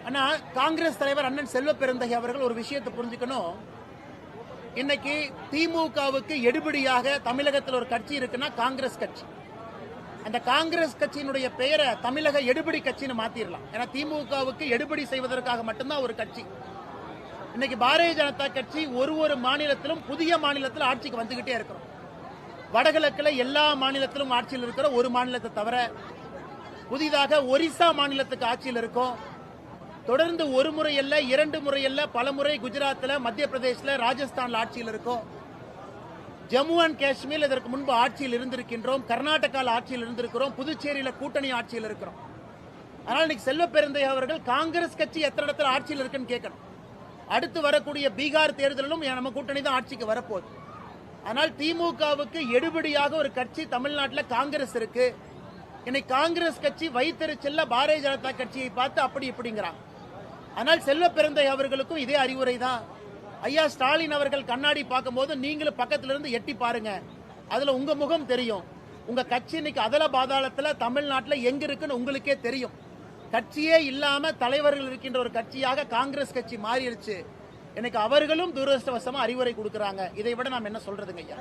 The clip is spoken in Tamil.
ஆனா காங்கிரஸ் தலைவர் அண்ணன் செல்வ பெருந்தகை அவர்கள் ஒரு விஷயத்தை புரிஞ்சுக்கணும். இன்னைக்கு திமுகவுக்கு எடுபடியாக தமிழகத்தில் ஒரு கட்சி இருக்குன்னா காங்கிரஸ் கட்சி. அந்த காங்கிரஸ் கட்சியினுடைய பெயரை தமிழக எடுபடி கட்சின்னு மாத்திரலாம். ஏன்னா திமுகவுக்கு எடுபடி செய்வதற்காக மட்டும்தான் ஒரு கட்சி. இன்னைக்கு பாரதிய ஜனதா கட்சி ஒரு மாநிலத்திலும் புதிய மாநிலத்தில் ஆட்சிக்கு வந்துகிட்டே இருக்கிறோம். வடகிழக்குல எல்லா மாநிலத்திலும் ஆட்சியில் இருக்கிற ஒரு மாநிலத்தை தவிர புதிதாக ஒரிசா மாநிலத்துக்கு ஆட்சியில் இருக்கும். தொடர்ந்து ஒரு முறை அல்ல, 2 முறை அல்ல, பல முறை குஜராத்தில், மத்திய பிரதேசத்தில், ராஜஸ்தான்ல ஆட்சியில் இருக்கும். ஜம்மு அண்ட் காஷ்மீர் இதற்கு முன்பு ஆட்சியில் இருந்திருக்கின்றோம். கர்நாடகாவில் ஆட்சியில் இருந்திருக்கிறோம். புதுச்சேரியில் கூட்டணி ஆட்சியில் இருக்கிறோம். ஆனால் இன்னைக்கு செல்வ பெருந்தகை அவர்கள் காங்கிரஸ் கட்சி எத்தனை இடத்துல ஆட்சியில் இருக்குன்னு கேட்கணும். அடுத்து வரக்கூடிய பீகார் தேர்தலிலும் நம்ம கூட்டணி தான் ஆட்சிக்கு வரப்போகுது. ஆனால் திமுகவுக்கு எடுபடியாக ஒரு கட்சி தமிழ்நாட்டில் காங்கிரஸ் இருக்கு. இன்னைக்கு காங்கிரஸ் கட்சி வைத்தறிச்சல்ல பாரதிய ஜனதா கட்சியை பார்த்து அப்படி இப்படிங்கிறாங்க. ஆனால் செல்வ பெருந்தகை அவர்களுக்கும் இதே அறிவுரை தான். ஐயா ஸ்டாலின் அவர்கள் கண்ணாடி பார்க்கும்போது நீங்களும் பக்கத்துல இருந்து எட்டி பாருங்க, அதுல உங்க முகம் தெரியும். உங்க கட்சி இன்னைக்கு அதல பாதாளத்துல தமிழ்நாட்டில் எங்க இருக்குன்னு உங்களுக்கே தெரியும். கட்சியே இல்லாம தலைவர்கள் இருக்கின்ற ஒரு கட்சியாக காங்கிரஸ் கட்சி மாறிடுச்சு. எனக்கு அவர்களும் துரதிருஷ்டவசமா அறிவுரை கொடுக்கறாங்க. இதை விட நாம் என்ன சொல்றதுங்க ஐயா?